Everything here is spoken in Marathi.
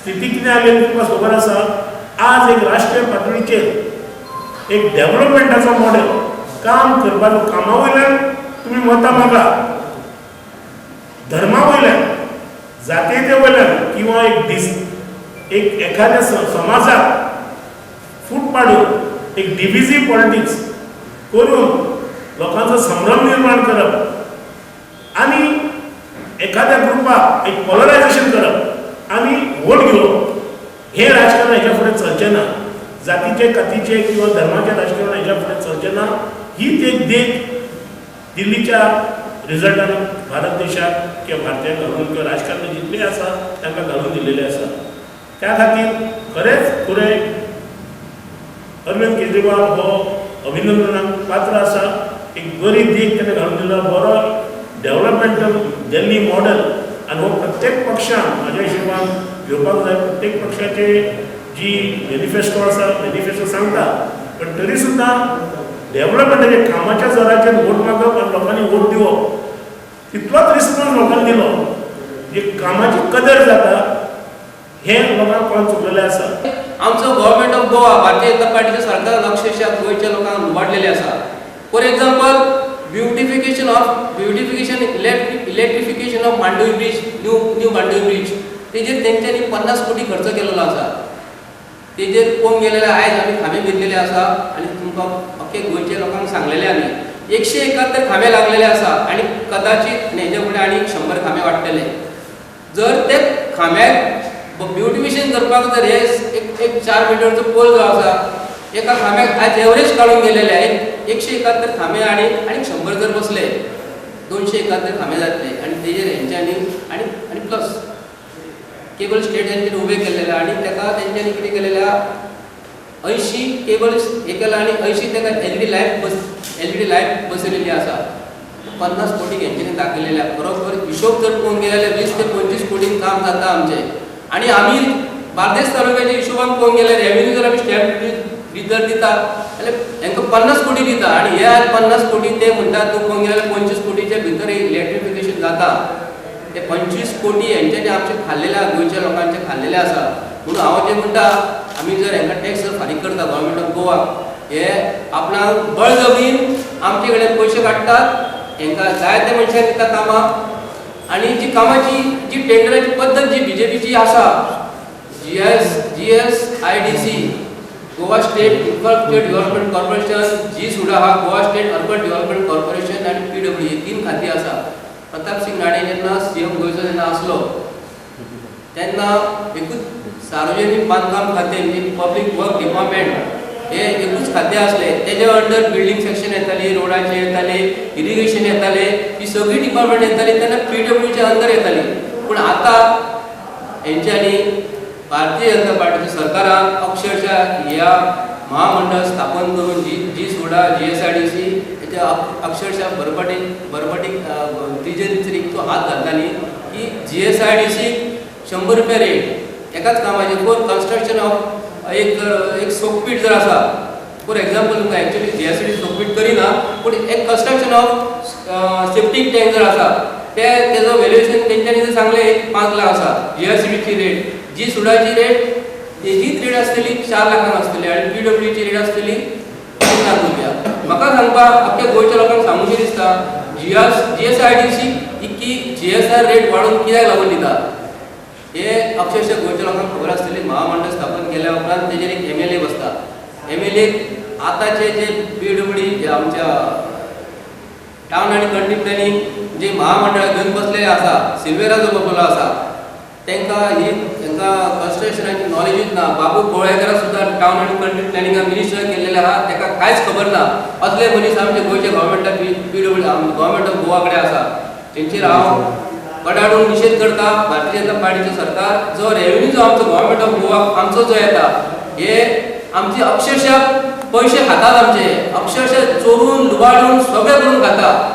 स्थिती कितें जाली तुमकां खबर आसा? आज एक राष्ट्रीय पातळीचेर एक डेव्हलपमेंटाचो मॉडेल काम करपाचो कामा वयल्यान तुमी मतां मागा, धर्मा वयल्यान, जातीयते वयल्यान किंवा एक एखाद्या समाजाक फूट पाडून एक डिविजीव पॉलिटिक्स करून लोकांचो संभ्रम निर्माण करप आनी एखाद्या ग्रुपाक एक पोलरायझेशन करप आनी वोट घेवप हें राजकारण हेच्या फुडें चलचें ना. जातीचे कातीचे किंवा धर्माचे राजकारण हेच्या फुडें चलचें ना. हीच एक देख दिल्लीच्या रिजल्टान भारत देशाक किंवा भारतीयांक घालून किंवा राजकारणी जितले आसा तांकां घालून दिलेले आसा. त्या खातीर खरेंच फुडें अरविंद केजरीवाल हो अभिनंदनाक पात्र आसा. एक बरी देख ताणें घालून दिला, बरो डेव्हलपमेंटल दिल्ली मॉडेल आनी हो प्रत्येक पक्षान म्हाज्या हिशोबान घेवपाक जाय. प्रत्येक पक्षाचे जी मॅनिफेस्टो आसा मॅनिफेस्टो सांगता, पण तरी सुद्दां डेव्हलपमेंटाचे कामाच्या जोराचेर वोट मागप आनी लोकांनी वोट दिवप तितलोच रिस्पॉन्स लोकांनी दिलो. जी कामाची कदर जाता हें लोकांक कळून चुकलेलें आसा. आमचो गव्हर्नमेंट ऑफ गोवा भारतीय जनता पार्टीच्या सरकार अक्षरशः गोंयच्या लोकांक लुबाडलेले आसा. For example beautification electrification of Mandovi bridge, new Mandovi bridge, तेजेर तेंच्यांनी 50 कोटी खर्च केलेलो आसा. तेजेर पळोवंक गेलेले आयज आमी खांबे भिरलेले आसा आनी तुमकां अख्खे गोंयच्या लोकांक सांगलेले आमी 171 खांबे लागलेले आसा आनी कदाचित हेजे फुडें आनी 100 खांबे वाडटले. जर ते खांब्याक ब्युटिफिकेशन करपाक जर हे एक 4 मिटरचो पोल जो आसा एका खांब्याक आज एवरेज काडून गेलेले 171 खांबे आनी 100 जर बसले 271 खांबे जातले आनी तेजेर हेंच्यांनी आनी प्लस केबल स्टेट हेंच्यांनी उबे केलेले आनी तेका तेंच्यांनी कितें केलेले 80 केबल्स हे केला आनी 80 तेका एलईडी लायट बसयलेली आसा. 50 कोटी हेंच्यांनी दाखयलेल्या. बरोबर हिशोब जर पळोवंक गेले 20 ते 25 कोटीन काम जाता आमचें. आनी आमी बार्देस तालुक्याच्या हिशोबान पळोवंक गेल्यार रेव्हेन्यू जर आमी स्टॅम्प ड्युटी दिता जाल्यार हांकां 50 कोटी दिता आनी हे 50 कोटी ते म्हणटात तूं पळोवंक गेल्यार 25 कोटीच्या भितर इलेक्ट्रिफिकेशन जाता. ते 25 कोटी हेंच्यांनी आमचे खाल्लेल्या गोंयच्या लोकांचे खाल्लेले आसा. म्हणून हांव जें म्हणटा आमी जर हांकां टॅक्स जर फारीक करता गव्हर्नमेंट ऑफ गोवा हे आपणाक बळजबरीन आमचे कडेन पयशे काडटात, हांकां जाय ते मनशांक दिता कामां आनी जी कामाची जी टेंडराची पद्दत जी बीजेपीची आसा GSIDC Goa state infrastructure development corporation, जी सुद्धा हा Goa state urban development corporation आणि PW हे 3 खाती आसा. प्रताप सिंग राणे जेन्ना CM गोंयचो जेन्ना आसलो तेन्ना एकूच सार्वजनीक बांदकाम खातें म्हणजे पब्लीक वर्क डिपार्टमेंट हे एकूच खातें आसलें. तेजे अंडर बिल्डिंग सेक्शन येताली, रोडाचे येताले, इरिगेशन येताले, ही सगळी डिपार्टमेंट येताली तेन्ना PWच्या अंडर येताली. पूण आतां हेंच्यांनी भारतीय जनता पार्टीच्या सरकारान अक्षरशः ह्या महामंडळ स्थापन करून जी सोडा GSIDC हेच्या अक्षरशः बरपटीक तिजोरीचो हात घालताली की GSIDC 100 रुपया रेट एकाच कामाचे फॉर कन्स्ट्रक्शन ऑफ एक सोकपीट जर आसा. फॉर एक्झाम्पल तुमकां एक्चुअली GSIDC सोकपीट करिना पूण एक कन्स्ट्रक्शन ऑफ सेप्टीक टँक जर आसा तेजो व्हॅल्युएशन तेंच्यांनी जर सांगले 5 लाख आसा GSIDCची रेट, जी सुडाची रेट हीच रेट आसतली 4 लाखांक आसतली आनी PWची रेट आसतली 3 लाख रुपया. म्हाका सांगपाक अख्ख्या गोंयच्या लोकांक सांगूशी दिसता GSIDC इतकी GSR रेट वाडोवन कित्याक लागून दिता हे अक्षरशः गोंयच्या लोकांक खबर आसतली. महामंडळ स्थापन केल्या उपरांत तेजेर एक MLA बसता. MLA आतांचे जे PW जे आमच्या टावन आनी कंट्री प्लॅनिंग जे महामंडळ घेवन बसलेले आसा, सिल्वेरा जो बसलो आसा तांकां कन्स्ट्रक्शनाची नॉलेजूच ना. बाबू कोळेकर सुद्दां टावन आनी कंट्री प्लॅनिंगाक मिनिस्टर केल्लेले आहा, ताका कांयच खबर ना. असले मनीस आमचे गोंयच्या गव्हर्नमेंटाक PW गव्हर्नमेंट ऑफ गोवा कडेन आसा. तेंचेर हांव कडाडून निशेध करता. भारतीय जनता पार्टीचो सरकार जो रेव्हेन्यू जो आमचो गव्हर्नमेंट ऑफ गोवा आमचो जो येता हे आमचे अक्षरशः पयशे खातात, आमचे अक्षरशः चोरून लुबाडून सगळे करून खाता.